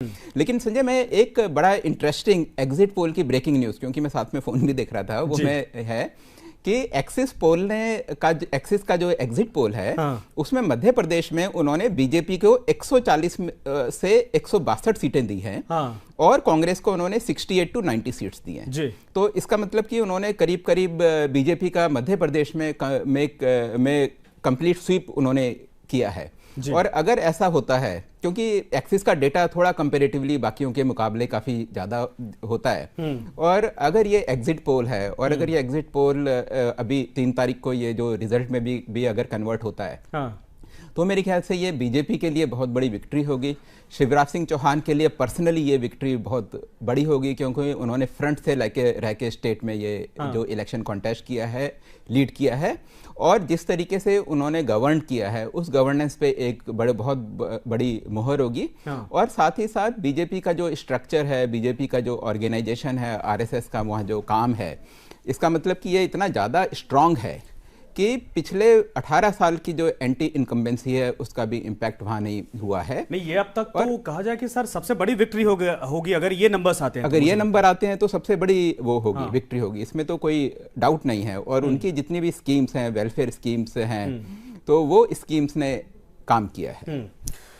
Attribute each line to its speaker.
Speaker 1: लेकिन संजय, मैं एक बड़ा इंटरेस्टिंग एग्जिट पोल की ब्रेकिंग न्यूज़, क्योंकि मैं साथ में फ़ोन भी देख रहा था, वो मैं है कि एक्सिस पोल ने एक्सिस का जो एग्जिट पोल है, उसमें मध्य प्रदेश में उन्होंने बीजेपी को 140 से 162 सीटें दी हैं, और कांग्रेस को उन्होंने 68 to 90 सीट्स दी हैं। तो इसका मतलब कि उन्होंने करीब करीब बीजेपी का मध्य प्रदेश में कंप्लीट स्वीप उन्होंने किया है। और अगर ऐसा होता है, क्योंकि एक्सिस का डेटा थोड़ा कंपैरेटिवली बाकियों के मुकाबले काफ़ी ज़्यादा होता है, और अगर ये एग्जिट पोल है, और अगर ये एग्जिट पोल अभी 3 तारीख को ये जो रिजल्ट में भी अगर कन्वर्ट होता है, तो मेरे ख्याल से ये बीजेपी के लिए बहुत बड़ी विक्ट्री होगी। शिवराज सिंह चौहान के लिए पर्सनली ये विक्ट्री बहुत बड़ी होगी, क्योंकि उन्होंने फ्रंट से रह के स्टेट में ये जो इलेक्शन कॉन्टेस्ट किया है, लीड किया है, और जिस तरीके से उन्होंने गवर्न किया है, उस गवर्नेंस पे एक बहुत बड़ी मोहर होगी। और साथ ही साथ बीजेपी का जो स्ट्रक्चर है, बीजेपी का जो ऑर्गेनाइजेशन है, आरएसएस का वहाँ जो काम है, इसका मतलब कि ये इतना ज़्यादा स्ट्रांग है कि पिछले 18 साल की जो एंटी इनकम्बेंसी है, उसका भी इम्पैक्ट वहाँ नहीं हुआ है।
Speaker 2: नहीं, ये अब तक तो कहा जाए कि सर सबसे बड़ी विक्ट्री होगी अगर ये नंबर्स आते हैं।
Speaker 1: अगर ये नंबर आते हैं तो सबसे बड़ी वो होगी, विक्ट्री होगी, इसमें तो कोई डाउट नहीं है। और उनकी जितनी भी स्कीम्स हैं, वेलफेयर स्कीम्स हैं, तो वो स्कीम्स ने काम किया है।